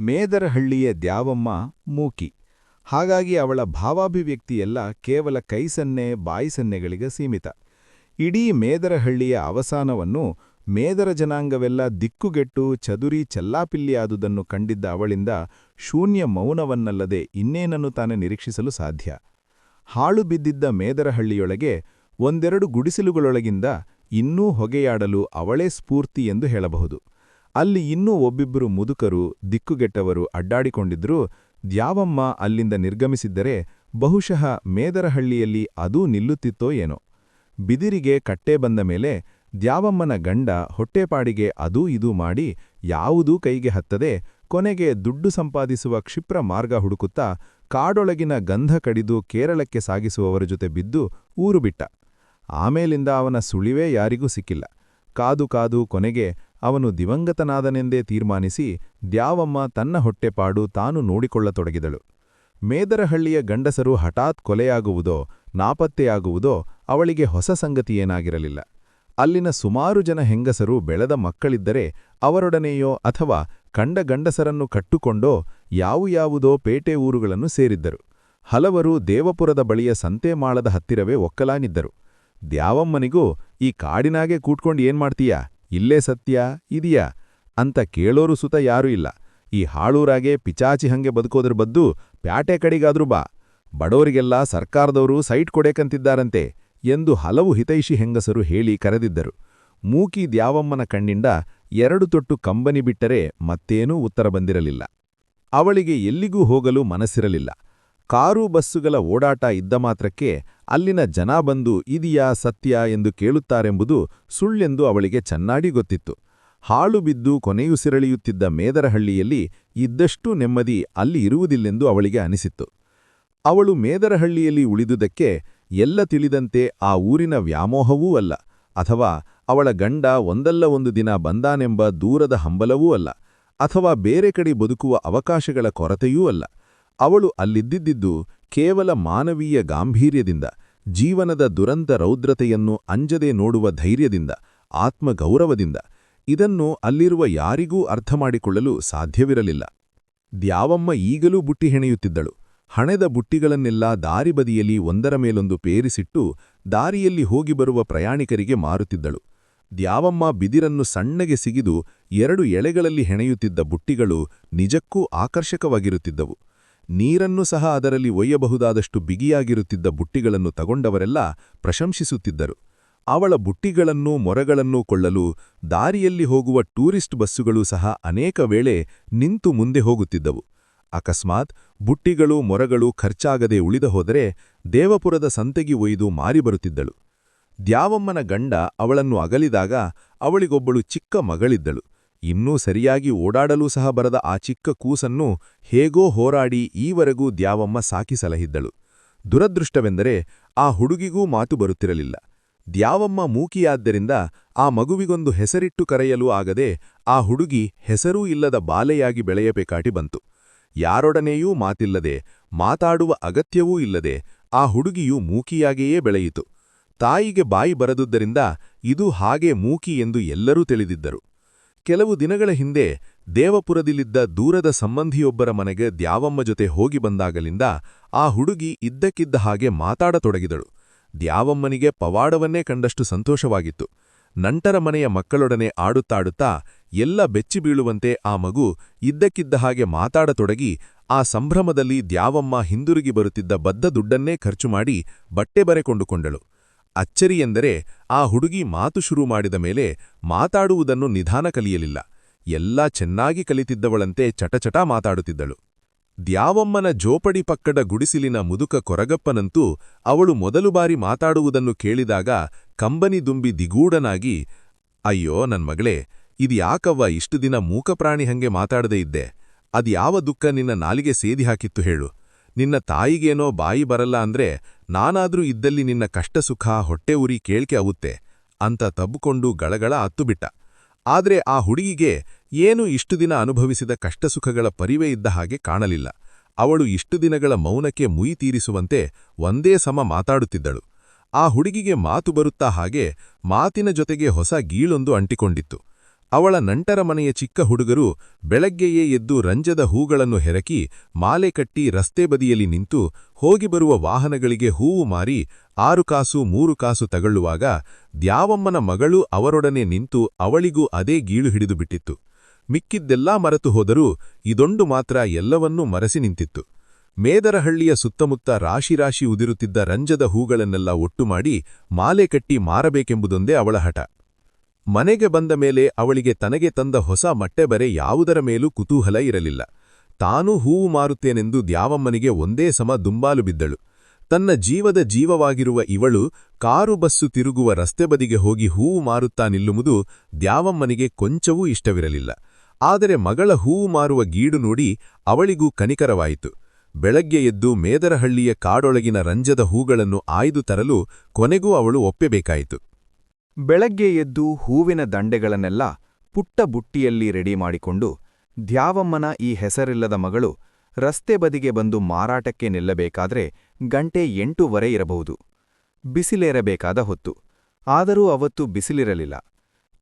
ಮೇದರಹಳ್ಳಿಯ ದ್ಯಾವಮ್ಮ ಮೂಕಿ. ಹಾಗಾಗಿ ಅವಳ ಭಾವಾಭಿವ್ಯಕ್ತಿಯೆಲ್ಲ ಕೇವಲ ಕೈಸನ್ನೆ ಬಾಯಿಸನ್ನೆಗಳಿಗೆ ಸೀಮಿತ. ಇಡೀ ಮೇದರಹಳ್ಳಿಯ ಅವಸಾನವನ್ನು ಮೇದರ ಜನಾಂಗವೆಲ್ಲ ದಿಕ್ಕುಗೆಟ್ಟು ಚದುರಿ ಚೆಲ್ಲಾಪಿಲ್ಲಿಯಾದುದನ್ನು ಕಂಡಿದ್ದ ಅವಳಿಂದ ಶೂನ್ಯ ಮೌನವನ್ನಲ್ಲದೆ ಇನ್ನೇನನ್ನು ತಾನೇ ನಿರೀಕ್ಷಿಸಲು ಸಾಧ್ಯ. ಹಾಳು ಬಿದ್ದಿದ್ದ ಮೇದರಹಳ್ಳಿಯೊಳಗೆ ಒಂದೆರಡು ಗುಡಿಸಲುಗಳೊಳಗಿಂದ ಇನ್ನೂ ಹೊಗೆಯಾಡಲು ಅವಳೇ ಸ್ಫೂರ್ತಿ ಎಂದು ಹೇಳಬಹುದು. ಅಲ್ಲಿ ಇನ್ನೂ ಒಬ್ಬಿಬ್ಬರು ಮುದುಕರು ದಿಕ್ಕುಗೆಟ್ಟವರು ಅಡ್ಡಾಡಿಕೊಂಡಿದ್ರೂ ದ್ಯಾವಮ್ಮ ಅಲ್ಲಿಂದ ನಿರ್ಗಮಿಸಿದ್ದರೆ ಬಹುಶಃ ಮೇದರಹಳ್ಳಿಯಲ್ಲಿ ಅದೂ ನಿಲ್ಲುತ್ತಿತ್ತೋ ಏನೋ. ಬಿದಿರಿಗೆ ಕಟ್ಟೆ ಬಂದ ಮೇಲೆ ದ್ಯಾವಮ್ಮನ ಗಂಡ ಹೊಟ್ಟೆಪಾಡಿಗೆ ಅದೂ ಇದೂ ಮಾಡಿ ಯಾವುದೂ ಕೈಗೆ ಹತ್ತದೆ ಕೊನೆಗೆ ದುಡ್ಡು ಸಂಪಾದಿಸುವ ಕ್ಷಿಪ್ರ ಮಾರ್ಗ ಹುಡುಕುತ್ತಾ ಕಾಡೊಳಗಿನ ಗಂಧ ಕಡಿದು ಕೇರಳಕ್ಕೆ ಸಾಗಿಸುವವರ ಜೊತೆ ಬಿದ್ದು ಊರು ಬಿಟ್ಟ. ಆಮೇಲಿಂದ ಅವನ ಸುಳಿವೇ ಯಾರಿಗೂ ಸಿಕ್ಕಿಲ್ಲ. ಕಾದು ಕಾದು ಕೊನೆಗೆ ಅವನು ದಿವಂಗತನಾದನೆಂದೇ ತೀರ್ಮಾನಿಸಿ ದ್ಯಾವಮ್ಮ ತನ್ನ ಹೊಟ್ಟೆಪಾಡು ತಾನು ನೋಡಿಕೊಳ್ಳತೊಡಗಿದಳು. ಮೇದರಹಳ್ಳಿಯ ಗಂಡಸರು ಹಠಾತ್ ಕೊಲೆಯಾಗುವುದೋ ನಾಪತ್ತೆಯಾಗುವುದೋ ಅವಳಿಗೆ ಹೊಸ ಸಂಗತಿಯೇನಾಗಿರಲಿಲ್ಲ. ಅಲ್ಲಿನ ಸುಮಾರು ಜನ ಹೆಂಗಸರು ಬೆಳೆದ ಮಕ್ಕಳಿದ್ದರೆ ಅವರೊಡನೆಯೋ ಅಥವಾ ಕಂಡ ಗಂಡಸರನ್ನು ಕಟ್ಟುಕೊಂಡೋ ಯಾವುದೋ ಪೇಟೆ ಊರುಗಳನ್ನು ಸೇರಿದ್ದರು. ಹಲವರು ದೇವಪುರದ ಬಳಿಯ ಸಂತೆಮಾಳದ ಹತ್ತಿರವೇ ಒಕ್ಕಲಾನಿದ್ದರು. ದ್ಯಾವಮ್ಮನಿಗೂ ಈ ಕಾಡಿನಾಗೆ ಕೂಟ್ಕೊಂಡು ಏನ್ಮಾಡ್ತೀಯಾ, ಇಲ್ಲೇ ಸತ್ಯ ಇದೆಯಾ ಅಂತ ಕೇಳೋರು ಸುತ ಯಾರೂ ಇಲ್ಲ. ಈ ಹಾಳೂರಾಗೆ ಪಿಚಾಚಿ ಹಂಗೆ ಬದುಕೋದ್ರ ಬದ್ದು ಪ್ಯಾಟೆ ಕಡಿಗಾದ್ರೂ ಬಾ, ಬಡವರಿಗೆಲ್ಲ ಸರ್ಕಾರದವರು ಸೈಟ್ ಕೊಡೇಕಂತಿದ್ದಾರಂತೆ ಎಂದು ಹಲವು ಹಿತೈಷಿ ಹೆಂಗಸರು ಹೇಳಿ ಕರೆದಿದ್ದರು. ಮೂಕಿ ದ್ಯಾವಮ್ಮನ ಕಣ್ಣಿಂದ ಎರಡು ತೊಟ್ಟು ಕಂಬನಿ ಬಿಟ್ಟರೆ ಮತ್ತೇನೂ ಉತ್ತರ ಬಂದಿರಲಿಲ್ಲ. ಅವಳಿಗೆ ಎಲ್ಲಿಗೂ ಹೋಗಲು ಮನಸ್ಸಿರಲಿಲ್ಲ. ಕಾರು ಬಸ್ಸುಗಳ ಓಡಾಟ ಇದ್ದ ಮಾತ್ರಕ್ಕೆ ಅಲ್ಲಿನ ಜನ ಬಂದು ಇದೆಯಾ ಸತ್ಯ ಎಂದು ಕೇಳುತ್ತಾರೆಂಬುದು ಸುಳ್ಳೆಂದು ಅವಳಿಗೆ ಚೆನ್ನಾಗಿ ಗೊತ್ತಿತ್ತು. ಹಾಳು ಬಿದ್ದು ಕೊನೆಯುಸಿರೆಳೆಯುತ್ತಿದ್ದ ಮೇದರಹಳ್ಳಿಯಲ್ಲಿ ಇದ್ದಷ್ಟೂ ನೆಮ್ಮದಿ ಅಲ್ಲಿ ಇರುವುದಿಲ್ಲೆಂದು ಅವಳಿಗೆ ಅನಿಸಿತ್ತು. ಅವಳು ಮೇದರಹಳ್ಳಿಯಲ್ಲಿ ಉಳಿದುದಕ್ಕೆ ಎಲ್ಲ ತಿಳಿದಂತೆ ಆ ಊರಿನ ವ್ಯಾಮೋಹವೂ ಅಲ್ಲ, ಅಥವಾ ಅವಳ ಗಂಡ ಒಂದಲ್ಲ ಒಂದು ದಿನ ಬಂದಾನೆಂಬ ದೂರದ ಹಂಬಲವೂ ಅಲ್ಲ, ಅಥವಾ ಬೇರೆ ಕಡೆ ಬದುಕುವ ಅವಕಾಶಗಳ ಕೊರತೆಯೂ ಅಲ್ಲ. ಅವಳು ಅಲ್ಲಿದ್ದಿದ್ದು ಕೇವಲ ಮಾನವೀಯ ಗಾಂಭೀರ್ಯದಿಂದ, ಜೀವನದ ದುರಂತ ರೌದ್ರತೆಯನ್ನು ಅಂಜದೆ ನೋಡುವ ಧೈರ್ಯದಿಂದ, ಆತ್ಮಗೌರವದಿಂದ. ಇದನ್ನು ಅಲ್ಲಿರುವ ಯಾರಿಗೂ ಅರ್ಥಮಾಡಿಕೊಳ್ಳಲು ಸಾಧ್ಯವಿರಲಿಲ್ಲ. ದ್ಯಾವಮ್ಮ ಈಗಲೂ ಬುಟ್ಟಿ ಹೆಣೆಯುತ್ತಿದ್ದಳು. ಹಣೆದ ಬುಟ್ಟಿಗಳನ್ನೆಲ್ಲ ದಾರಿಬದಿಯಲ್ಲಿ ಒಂದರ ಮೇಲೊಂದು ಪೇರಿಸಿಟ್ಟು ದಾರಿಯಲ್ಲಿ ಹೋಗಿ ಬರುವ ಪ್ರಯಾಣಿಕರಿಗೆ ಮಾರುತ್ತಿದ್ದಳು. ದ್ಯಾವಮ್ಮ ಬಿದಿರನ್ನು ಸಣ್ಣಗೆ ಸಿಗಿದು 2 ಎಳೆಗಳಲ್ಲಿ ಹೆಣೆಯುತ್ತಿದ್ದ ಬುಟ್ಟಿಗಳು ನಿಜಕ್ಕೂ ಆಕರ್ಷಕವಾಗಿರುತ್ತಿದ್ದವು. ನೀರನ್ನು ಸಹ ಅದರಲ್ಲಿ ಒಯ್ಯಬಹುದಾದಷ್ಟು ಬಿಗಿಯಾಗಿರುತ್ತಿದ್ದ ಬುಟ್ಟಿಗಳನ್ನು ತಗೊಂಡವರೆಲ್ಲ ಪ್ರಶಂಸಿಸುತ್ತಿದ್ದರು. ಅವಳ ಬುಟ್ಟಿಗಳನ್ನೂ ಮೊರಗಳನ್ನೂ ಕೊಳ್ಳಲು ದಾರಿಯಲ್ಲಿ ಹೋಗುವ ಟೂರಿಸ್ಟ್ ಬಸ್ಸುಗಳೂ ಸಹ ಅನೇಕ ವೇಳೆ ನಿಂತು ಮುಂದೆ ಹೋಗುತ್ತಿದ್ದವು. ಅಕಸ್ಮಾತ್ ಬುಟ್ಟಿಗಳು ಮೊರಗಳು ಖರ್ಚಾಗದೆ ಉಳಿದ ಹೋದರೆ ದೇವಪುರದ ಸಂತೆಗೆ ಒಯ್ದು ಮಾರಿಬರುತ್ತಿದ್ದಳು. ದ್ಯಾವಮ್ಮನ ಗಂಡ ಅವಳನ್ನು ಅಗಲಿದಾಗ ಅವಳಿಗೊಬ್ಬಳು ಚಿಕ್ಕ ಮಗಳಿದ್ದಳು. ಇನ್ನೂ ಸರಿಯಾಗಿ ಓಡಾಡಲೂ ಸಹ ಬರದ ಆ ಚಿಕ್ಕ ಕೂಸನ್ನು ಹೇಗೋ ಹೋರಾಡಿ ಈವರೆಗೂ ದ್ಯಾವಮ್ಮ ಸಾಕಿ ಸಲಹಿದ್ದಳು. ದುರದೃಷ್ಟವೆಂದರೆ ಆ ಹುಡುಗಿಗೂ ಮಾತು ಬರುತ್ತಿರಲಿಲ್ಲ. ದ್ಯಾವಮ್ಮ ಮೂಕಿಯಾದ್ದರಿಂದ ಆ ಮಗುವಿಗೊಂದು ಹೆಸರಿಟ್ಟು ಕರೆಯಲೂ ಆಗದೆ ಆ ಹುಡುಗಿ ಹೆಸರೂ ಇಲ್ಲದ ಬಾಲೆಯಾಗಿ ಬೆಳೆಯಬೇಕಾಟಿ ಬಂತು. ಯಾರೊಡನೆಯೂ ಮಾತಿಲ್ಲದೆ, ಮಾತಾಡುವ ಅಗತ್ಯವೂ ಇಲ್ಲದೆ ಆ ಹುಡುಗಿಯು ಮೂಕಿಯಾಗಿಯೇ ಬೆಳೆಯಿತು. ತಾಯಿಗೆ ಬಾಯಿ ಬರದುದರಿಂದ ಇದು ಹಾಗೆ ಮೂಕಿ ಎಂದು ಎಲ್ಲರೂ ತಿಳಿದಿದ್ದರು. ಕೆಲವು ದಿನಗಳ ಹಿಂದೆ ದೇವಪುರದಲ್ಲಿದ್ದ ದೂರದ ಸಂಬಂಧಿಯೊಬ್ಬರ ಮನೆಗೆ ದ್ಯಾವಮ್ಮ ಜೊತೆ ಹೋಗಿ ಬಂದಾಗಲಿಂದ ಆ ಹುಡುಗಿ ಇದ್ದಕ್ಕಿದ್ದ ಹಾಗೆ ಮಾತಾಡತೊಡಗಿದಳು. ದ್ಯಾವಮ್ಮನಿಗೆ ಪವಾಡವನ್ನೇ ಕಂಡಷ್ಟು ಸಂತೋಷವಾಗಿತ್ತು. ನಂಟರ ಮನೆಯ ಮಕ್ಕಳೊಡನೆ ಆಡುತ್ತಾಡುತ್ತಾ ಎಲ್ಲ ಬೆಚ್ಚಿಬೀಳುವಂತೆ ಆ ಮಗು ಇದ್ದಕ್ಕಿದ್ದ ಹಾಗೆ ಮಾತಾಡತೊಡಗಿ ಆ ಸಂಭ್ರಮದಲ್ಲಿ ದ್ಯಾವಮ್ಮ ಹಿಂದಿರುಗಿ ಬರುತ್ತಿದ್ದ ಬದ್ದ ದುಡ್ಡನ್ನೇ ಖರ್ಚು ಮಾಡಿ ಬಟ್ಟೆ ಬರೆಕೊಂಡುಕೊಂಡಳು. ಅಚ್ಚರಿಯೆಂದರೆ ಆ ಹುಡುಗಿ ಮಾತು ಶುರು ಮಾಡಿದ ಮೇಲೆ ಮಾತಾಡುವುದನ್ನು ನಿಧಾನ ಕಲಿಯಲಿಲ್ಲ. ಎಲ್ಲ ಚೆನ್ನಾಗಿ ಕಲಿತಿದ್ದವಳಂತೆ ಚಟಚಟ ಮಾತಾಡುತ್ತಿದ್ದಳು. ದ್ಯಾವಮ್ಮನ ಜೋಪಡಿ ಪಕ್ಕದ ಗುಡಿಸಿಲಿನ ಮುದುಕ ಕೊರಗಪ್ಪನಂತೂ ಅವಳು ಮೊದಲು ಬಾರಿ ಮಾತಾಡುವುದನ್ನು ಕೇಳಿದಾಗ ಕಂಬನಿ ದುಂಬಿ ದಿಗೂಢನಾಗಿ, ಅಯ್ಯೋ ನನ್ಮಗಳೇ, ಇದ್ಯಾಕವ್ವ ಇಷ್ಟು ದಿನ ಮೂಕಪ್ರಾಣಿ ಹಂಗೆ ಮಾತಾಡದೇ ಇದ್ದೆ? ಅದ್ಯಾವ ದುಃಖ ನಿನ್ನ ನಾಲಿಗೆ ಸೇದಿ ಹಾಕಿತ್ತು ಹೇಳು? ನಿನ್ನ ತಾಯಿಗೇನೋ ಬಾಯಿ ಬರಲ್ಲ ಅಂದ್ರೆ ನಾನಾದ್ರೂ ಇದ್ದಲ್ಲಿ ನಿನ್ನ ಕಷ್ಟ ಸುಖ ಹೊಟ್ಟೆ ಉರಿ ಕೇಳ್ಕೆ ಆಗುತ್ತೆ ಅಂತ ತಬ್ಬಿಕೊಂಡು ಗಳಗಳ ಅತ್ತುಬಿಟ್ಟ. ಆದ್ರೆ ಆ ಹುಡುಗಿಗೆ ಏನು ಇಷ್ಟು ದಿನ ಅನುಭವಿಸಿದ ಕಷ್ಟಸುಖಗಳ ಪರಿವೇ ಇದ್ದ ಹಾಗೆ ಕಾಣಲಿಲ್ಲ. ಅವಳು ಇಷ್ಟು ದಿನಗಳ ಮೌನಕ್ಕೆ ಮುಯಿ ತೀರಿಸುವಂತೆ ಒಂದೇ ಸಮ ಮಾತಾಡುತ್ತಿದ್ದಳು. ಆ ಹುಡುಗಿಗೆ ಮಾತು ಬರುತ್ತಾ ಹಾಗೆ ಮಾತಿನ ಜೊತೆಗೆ ಹೊಸ ಗೀಳೊಂದು ಅಂಟಿಕೊಂಡಿತ್ತು. ಅವಳ ನಂಟರ ಮನೆಯ ಚಿಕ್ಕ ಹುಡುಗರು ಬೆಳಗ್ಗೆಯೇ ಎದ್ದು ರಂಜದ ಹೂಗಳನ್ನು ಹೆರಕಿ ಮಾಲೆ ಕಟ್ಟಿ ರಸ್ತೆ ಬದಿಯಲ್ಲಿ ನಿಂತು ಹೋಗಿ ಬರುವ ವಾಹನಗಳಿಗೆ ಹೂವು ಮಾರಿ 6 ಕಾಸು 3 ಕಾಸು ತಗೊಳ್ಳುವಾಗ ದ್ಯಾವಮ್ಮನ ಮಗಳು ಅವರೊಡನೆ ನಿಂತು ಅವಳಿಗೂ ಅದೇ ಗೀಳು ಹಿಡಿದು ಬಿಟ್ಟಿತ್ತು. ಮಿಕ್ಕಿದ್ದೆಲ್ಲಾ ಮರೆತು ಹೋದರೂ ಇದೊಂದು ಮಾತ್ರ ಎಲ್ಲವನ್ನೂ ಮರೆಸಿ ನಿಂತಿತ್ತು. ಮೇದರಹಳ್ಳಿಯ ಸುತ್ತಮುತ್ತ ರಾಶಿ ಉದಿರುತ್ತಿದ್ದ ರಂಜದ ಹೂಗಳನ್ನೆಲ್ಲ ಒಟ್ಟು ಮಾಡಿ ಮಾಲೆ ಕಟ್ಟಿ ಮಾರಬೇಕೆಂಬುದೊಂದೇ ಅವಳ ಹಠ. ಮನೆಗೆ ಬಂದ ಮೇಲೆ ಅವಳಿಗೆ ತನಗೆ ತಂದ ಹೊಸ ಮಟ್ಟೆಬರೆ ಯಾವುದರ ಮೇಲೂ ಕುತೂಹಲ ಇರಲಿಲ್ಲ. ತಾನೂ ಹೂವು ಮಾರುತ್ತೇನೆಂದು ದ್ಯಾವಮ್ಮನಿಗೆ ಒಂದೇ ಸಮ ದುಂಬಾಲು ಬಿದ್ದಳು. ತನ್ನ ಜೀವದ ಜೀವವಾಗಿರುವ ಇವಳು ಕಾರು ಬಸ್ಸು ತಿರುಗುವ ರಸ್ತೆ ಬದಿಗೆ ಹೋಗಿ ಹೂವು ಮಾರುತ್ತಾ ನಿಲ್ಲುವುದು ದ್ಯಾವಮ್ಮನಿಗೆ ಕೊಂಚವೂ ಇಷ್ಟವಿರಲಿಲ್ಲ. ಆದರೆ ಮಗಳ ಹೂವು ಮಾರುವ ಗೀಡು ನೋಡಿ ಅವಳಿಗೂ ಕನಿಕರವಾಯಿತು. ಬೆಳಗ್ಗೆ ಎದ್ದು ಮೇದರಹಳ್ಳಿಯ ಕಾಡೊಳಗಿನ ರಂಜದ ಹೂಗಳನ್ನು ಆಯ್ದು ತರಲು ಕೊನೆಗೂ ಅವಳು ಒಪ್ಪಬೇಕಾಯಿತು. ಬೆಳಗ್ಗೆ ಎದ್ದು ಹೂವಿನ ದಂಡೆಗಳನ್ನೆಲ್ಲ ಪುಟ್ಟ ಬುಟ್ಟಿಯಲ್ಲಿ ರೆಡಿ ಮಾಡಿಕೊಂಡು ದ್ಯಾವಮ್ಮನ ಈ ಹೆಸರಿಲ್ಲದ ಮಗಳು ರಸ್ತೆ ಬದಿಗೆ ಬಂದು ಮಾರಾಟಕ್ಕೆ ನಿಲ್ಲಬೇಕಾದ್ರೆ ಗಂಟೆ 8:15 ಇರಬಹುದು. ಬಿಸಿಲೇರಬೇಕಾದ ಹೊತ್ತು. ಆದರೂ ಅವತ್ತು ಬಿಸಿಲಿರಲಿಲ್ಲ.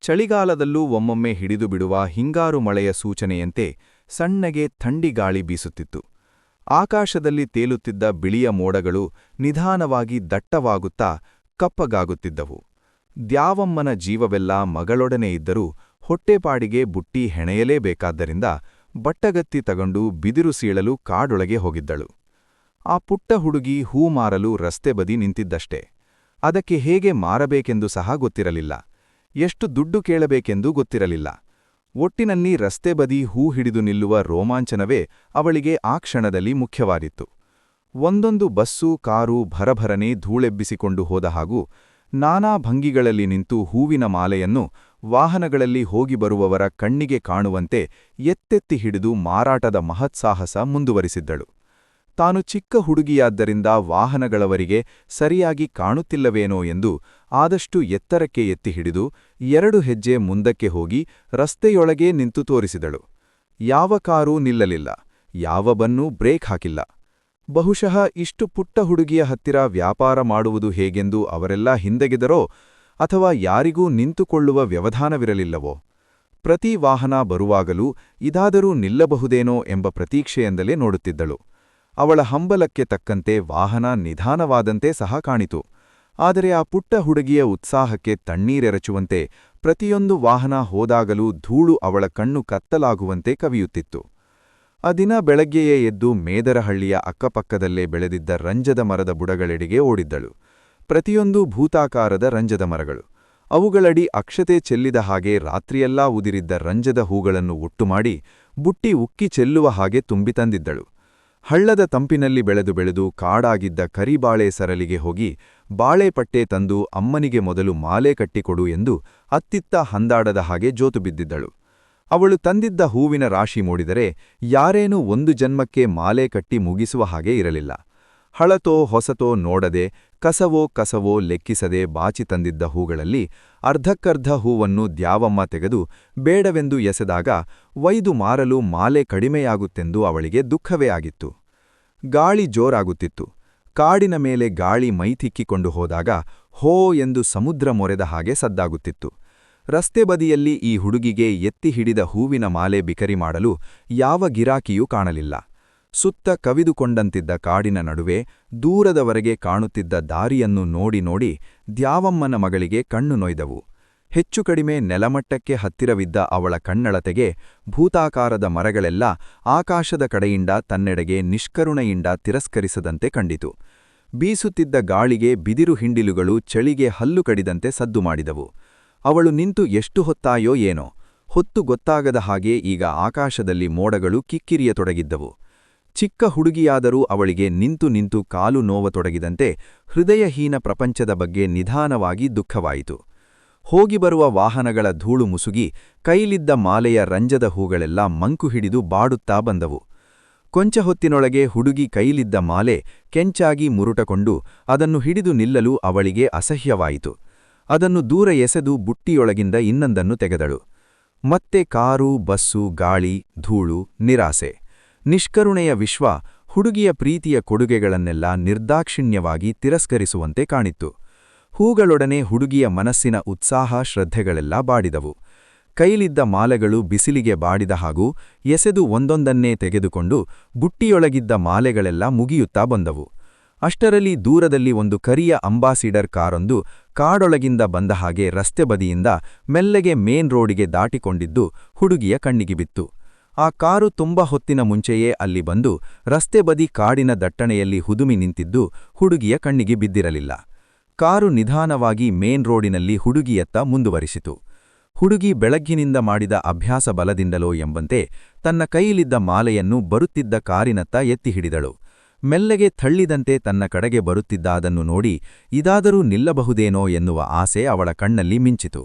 ಚಳಿಗಾಲದಲ್ಲೂ ಒಮ್ಮೊಮ್ಮೆ ಹಿಡಿದು ಬಿಡುವ ಹಿಂಗಾರು ಮಳೆಯ ಸೂಚನೆಯಂತೆ ಸಣ್ಣಗೆ ಥಂಡಿಗಾಳಿ ಬೀಸುತ್ತಿತ್ತು. ಆಕಾಶದಲ್ಲಿ ತೇಲುತ್ತಿದ್ದ ಬಿಳಿಯ ಮೋಡಗಳು ನಿಧಾನವಾಗಿ ದಟ್ಟವಾಗುತ್ತಾ ಕಪ್ಪಗಾಗುತ್ತಿದ್ದವು. ದ್ಯಾವಮ್ಮನ ಜೀವವೆಲ್ಲ ಮಗಳೊಡನೆ ಇದ್ದರೂ ಹೊಟ್ಟೆಪಾಡಿಗೆ ಬುಟ್ಟಿ ಹೆಣೆಯಲೇಬೇಕಾದ್ದರಿಂದ ಬಟ್ಟಗತ್ತಿ ತಗೊಂಡು ಬಿದಿರು ಸೀಳಲು ಕಾಡೊಳಗೆ ಹೋಗಿದ್ದಳು. ಆ ಪುಟ್ಟ ಹುಡುಗಿ ಹೂ ಮಾರಲು ರಸ್ತೆ ಬದಿ ನಿಂತಿದ್ದಷ್ಟೇ. ಅದಕ್ಕೆ ಹೇಗೆ ಮಾರಬೇಕೆಂದು ಸಹ ಗೊತ್ತಿರಲಿಲ್ಲ. ಎಷ್ಟು ದುಡ್ಡು ಕೇಳಬೇಕೆಂದೂ ಗೊತ್ತಿರಲಿಲ್ಲ. ಒಟ್ಟಿನಲ್ಲಿ ರಸ್ತೆ ಬದಿ ಹೂ ಹಿಡಿದು ನಿಲ್ಲುವ ರೋಮಾಂಚನವೇ ಅವಳಿಗೆ ಆ ಕ್ಷಣದಲ್ಲಿ ಮುಖ್ಯವಾಗಿತ್ತು. ಒಂದೊಂದು ಬಸ್ಸು ಕಾರು ಭರಭರನೆ ಧೂಳೆಬ್ಬಿಸಿಕೊಂಡು ಹೋದ ಹಾಗೂ ನಾನಾ ಭಂಗಿಗಳಲ್ಲಿ ನಿಂತು ಹೂವಿನ ಮಾಲೆಯನ್ನು ವಾಹನಗಳಲ್ಲಿ ಹೋಗಿ ಬರುವವರ ಕಣ್ಣಿಗೆ ಕಾಣುವಂತೆ ಎತ್ತೆತ್ತಿ ಹಿಡಿದು ಮಾರಾಟದ ಮಹತ್ಸಾಹಸ ಮುಂದುವರಿಸಿದ್ದಳು. ತಾನು ಚಿಕ್ಕ ಹುಡುಗಿಯಾದ್ದರಿಂದ ವಾಹನಗಳವರಿಗೆ ಸರಿಯಾಗಿ ಕಾಣುತ್ತಿಲ್ಲವೇನೋ ಎಂದು ಆದಷ್ಟು ಎತ್ತರಕ್ಕೆ ಎತ್ತಿ ಹಿಡಿದು 2 ಹೆಜ್ಜೆ ಮುಂದಕ್ಕೆ ಹೋಗಿ ರಸ್ತೆಯೊಳಗೇ ನಿಂತು ತೋರಿಸಿದಳು. ಯಾವ ಕಾರೂ ನಿಲ್ಲಲಿಲ್ಲ. ಯಾವ ಬನ್ನೂ ಬ್ರೇಕ್ ಹಾಕಿಲ್ಲ. ಬಹುಶಃ ಇಷ್ಟು ಪುಟ್ಟ ಹುಡುಗಿಯ ಹತ್ತಿರ ವ್ಯಾಪಾರ ಮಾಡುವುದು ಹೇಗೆಂದು ಅವರೆಲ್ಲ ಹಿಂದೆಗೆದರೋ ಅಥವಾ ಯಾರಿಗೂ ನಿಂತುಕೊಳ್ಳುವ ವ್ಯವಧಾನವಿರಲಿಲ್ಲವೋ. ಪ್ರತಿ ವಾಹನ ಬರುವಾಗಲೂ ಇದಾದರೂ ನಿಲ್ಲಬಹುದೇನೋ ಎಂಬ ಪ್ರತೀಕ್ಷೆಯಿಂದಲೇ ನೋಡುತ್ತಿದ್ದಳು. ಅವಳ ಹಂಬಲಕ್ಕೆ ತಕ್ಕಂತೆ ವಾಹನ ನಿಧಾನವಾದಂತೆ ಸಹ ಕಾಣಿತು. ಆದರೆ ಆ ಪುಟ್ಟ ಹುಡುಗಿಯ ಉತ್ಸಾಹಕ್ಕೆ ತಣ್ಣೀರೆರಚುವಂತೆ ಪ್ರತಿಯೊಂದು ವಾಹನ ಹೋದಾಗಲೂ ಧೂಳು ಅವಳ ಕಣ್ಣು ಕತ್ತಲಾಗುವಂತೆ ಕವಿಯುತ್ತಿತ್ತು. ಆ ದಿನ ಬೆಳಗ್ಗೆಯೇ ಎದ್ದು ಮೇದರಹಳ್ಳಿಯ ಅಕ್ಕಪಕ್ಕದಲ್ಲೇ ಬೆಳೆದಿದ್ದ ರಂಜದ ಮರದ ಬುಡಗಳೆಡೆಗೆ ಓಡಿದ್ದಳು. ಪ್ರತಿಯೊಂದೂ ಭೂತಾಕಾರದ ರಂಜದ ಮರಗಳು. ಅವುಗಳಡಿ ಅಕ್ಷತೆ ಚೆಲ್ಲಿದ ಹಾಗೆ ರಾತ್ರಿಯೆಲ್ಲಾ ಉದಿರಿದ್ದ ರಂಜದ ಹೂಗಳನ್ನು ಒಟ್ಟುಮಾಡಿ ಬುಟ್ಟಿ ಉಕ್ಕಿ ಚೆಲ್ಲುವ ಹಾಗೆ ತುಂಬಿ ತಂದಿದ್ದಳು. ಹಳ್ಳದ ತಂಪಿನಲ್ಲಿ ಬೆಳೆದು ಕಾಡಾಗಿದ್ದ ಕರಿಬಾಳೆ ಸರಲಿಗೆ ಹೋಗಿ ಬಾಳೆಪಟ್ಟೆ ತಂದು ಅಮ್ಮನಿಗೆ ಮೊದಲು ಮಾಲೆ ಕಟ್ಟಿಕೊಡು ಎಂದು ಅತ್ತಿತ್ತ ಹಂದಾಡದ ಹಾಗೆ ಜೋತು ಬಿದ್ದಿದ್ದಳು. ಅವಳು ತಂದಿದ್ದ ಹೂವಿನ ರಾಶಿ ಮೂಡಿದರೆ ಯಾರೇನೂ ಒಂದು ಜನ್ಮಕ್ಕೆ ಮಾಲೆ ಕಟ್ಟಿ ಮುಗಿಸುವ ಹಾಗೆ ಇರಲಿಲ್ಲ. ಹಳತೋ ಹೊಸತೋ ನೋಡದೆ ಕಸವೋ ಲೆಕ್ಕಿಸದೆ ಬಾಚಿ ತಂದಿದ್ದ ಹೂಗಳಲ್ಲಿ ಅರ್ಧಕ್ಕರ್ಧ ಹೂವನ್ನು ದ್ಯಾವಮ್ಮ ತೆಗೆದು ಬೇಡವೆಂದು ಎಸೆದಾಗ ಒಯ್ದು ಮಾರಲು ಮಾಲೆ ಕಡಿಮೆಯಾಗುತ್ತೆಂದು ಅವಳಿಗೆ ದುಃಖವೇ ಆಗಿತ್ತು. ಗಾಳಿ ಜೋರಾಗುತ್ತಿತ್ತು. ಕಾಡಿನ ಮೇಲೆ ಗಾಳಿ ಮೈತಿಕ್ಕಿಕೊಂಡು ಹೋದಾಗ ಹೋ ಎಂದು ಸಮುದ್ರ ಮೊರೆದ ಹಾಗೆ ಸದ್ದಾಗುತ್ತಿತ್ತು. ರಸ್ತೆ ಬದಿಯಲ್ಲಿ ಈ ಹುಡುಗಿಗೆ ಎತ್ತಿ ಹಿಡಿದ ಹೂವಿನ ಮಾಲೆ ಬಿಕರಿ ಮಾಡಲು ಯಾವ ಗಿರಾಕಿಯೂ ಕಾಣಲಿಲ್ಲ. ಸುತ್ತ ಕವಿದುಕೊಂಡಂತಿದ್ದ ಕಾಡಿನ ನಡುವೆ ದೂರದವರೆಗೆ ಕಾಣುತ್ತಿದ್ದ ದಾರಿಯನ್ನು ನೋಡಿ ದ್ಯಾವಮ್ಮನ ಮಗಳಿಗೆ ಕಣ್ಣು ನೊಯ್ದವು. ಹೆಚ್ಚು ಕಡಿಮೆ ನೆಲಮಟ್ಟಕ್ಕೆ ಹತ್ತಿರವಿದ್ದ ಅವಳ ಕಣ್ಣಳತೆಗೆ ಭೂತಾಕಾರದ ಮರಗಳೆಲ್ಲ ಆಕಾಶದ ಕಡೆಯಿಂದ ತನ್ನೆಡೆಗೆ ನಿಷ್ಕರುಣೆಯಿಂದ ತಿರಸ್ಕರಿಸದಂತೆ ಕಂಡಿತು. ಬೀಸುತ್ತಿದ್ದ ಗಾಳಿಗೆ ಬಿದಿರು ಹಿಂಡಿಲುಗಳು ಚಳಿಗೆ ಹಲ್ಲು ಕಡಿದಂತೆ ಸದ್ದು ಮಾಡಿದವು. ಅವಳು ನಿಂತು ಎಷ್ಟು ಹೊತ್ತಾಯೋ ಏನೋ, ಹೊತ್ತು ಗೊತ್ತಾಗದ ಹಾಗೆ ಈಗ ಆಕಾಶದಲ್ಲಿ ಮೋಡಗಳು ಕಿಕ್ಕಿರಿಯತೊಡಗಿದ್ದವು. ಚಿಕ್ಕ ಹುಡುಗಿಯಾದರೂ ಅವಳಿಗೆ ನಿಂತು ಕಾಲು ನೋವತೊಡಗಿದಂತೆ ಹೃದಯಹೀನ ಪ್ರಪಂಚದ ಬಗ್ಗೆ ನಿಧಾನವಾಗಿ ದುಃಖವಾಯಿತು. ಹೋಗಿ ಬರುವ ವಾಹನಗಳ ಧೂಳು ಮುಸುಗಿ ಕೈಲಿದ್ದ ಮಾಲೆಯ ರಂಜದ ಹೂಗಳೆಲ್ಲ ಮಂಕು ಹಿಡಿದು ಬಾಡುತ್ತಾ ಬಂದವು. ಕೊಂಚ ಹೊತ್ತಿನೊಳಗೆ ಹುಡುಗಿ ಕೈಲಿದ್ದ ಮಾಲೆ ಕೆಂಚಾಗಿ ಮುರುಟಕೊಂಡು ಅದನ್ನು ಹಿಡಿದು ನಿಲ್ಲಲು ಅವಳಿಗೆ ಅಸಹ್ಯವಾಯಿತು. ಅದನ್ನು ದೂರ ಎಸೆದು ಬುಟ್ಟಿಯೊಳಗಿಂದ ಇನ್ನೊಂದನ್ನು ತೆಗೆದಳು. ಮತ್ತೆ ಕಾರು ಬಸ್ಸು ಗಾಳಿ ಧೂಳು ನಿರಾಸೆ ನಿಷ್ಕರುಣೆಯ ವಿಶ್ವ ಹುಡುಗಿಯ ಪ್ರೀತಿಯ ಕೊಡುಗೆಗಳನ್ನೆಲ್ಲ ನಿರ್ದಾಕ್ಷಿಣ್ಯವಾಗಿ ತಿರಸ್ಕರಿಸುವಂತೆ ಕಾಣಿತ್ತು. ಹೂಗಳೊಡನೆ ಹುಡುಗಿಯ ಮನಸ್ಸಿನ ಉತ್ಸಾಹ ಶ್ರದ್ಧೆಗಳೆಲ್ಲ ಬಾಡಿದವು. ಕೈಲಿದ್ದ ಮಾಲೆಗಳು ಬಿಸಿಲಿಗೆ ಬಾಡಿದ ಹಾಗೂ ಎಸೆದು ಒಂದೊಂದನ್ನೇ ತೆಗೆದುಕೊಂಡು ಬುಟ್ಟಿಯೊಳಗಿದ್ದ ಮಾಲೆಗಳೆಲ್ಲ ಮುಗಿಯುತ್ತಾ ಬಂದವು. ಅಷ್ಟರಲ್ಲಿ ದೂರದಲ್ಲಿ ಒಂದು ಕರಿಯ ಅಂಬಾಸಿಡರ್ ಕಾರೊಂದು ಕಾಡೊಳಗಿಂದ ಬಂದ ಹಾಗೆ ರಸ್ತೆ ಬದಿಯಿಂದ ಮೆಲ್ಲಗೆ ಮೇನ್ ರೋಡಿಗೆ ದಾಟಿಕೊಂಡಿದ್ದು ಹುಡುಗಿಯ ಕಣ್ಣಿಗೆ ಬಿತ್ತು. ಆ ಕಾರು ತುಂಬ ಹೊತ್ತಿನ ಮುಂಚೆಯೇ ಅಲ್ಲಿ ಬಂದು ರಸ್ತೆ ಬದಿ ಕಾಡಿನ ದಟ್ಟಣೆಯಲ್ಲಿ ಹುದುಮಿ ನಿಂತಿದ್ದು ಹುಡುಗಿಯ ಕಣ್ಣಿಗೆ ಬಿದ್ದಿರಲಿಲ್ಲ. ಕಾರು ನಿಧಾನವಾಗಿ ಮೇನ್ ರೋಡಿನಲ್ಲಿ ಹುಡುಗಿಯತ್ತ ಮುಂದುವರಿಸಿತು. ಹುಡುಗಿ ಬೆಳಗ್ಗಿನಿಂದ ಮಾಡಿದ ಅಭ್ಯಾಸ ಬಲದಿಂದಲೋ ಎಂಬಂತೆ ತನ್ನ ಕೈಯಲ್ಲಿದ್ದ ಮಾಲೆಯನ್ನು ಬರುತ್ತಿದ್ದ ಕಾರಿನತ್ತ ಎತ್ತಿ ಹಿಡಿದಳು. ಮೆಲ್ಲಗೆ ಥಳ್ಳಿದಂತೆ ತನ್ನ ಕಡೆಗೆ ಬರುತ್ತಿದ್ದ ಅದನ್ನು ನೋಡಿ ಇದಾದರೂ ನಿಲ್ಲಬಹುದೇನೋ ಎನ್ನುವ ಆಸೆ ಅವಳ ಕಣ್ಣಲ್ಲಿ ಮಿಂಚಿತು.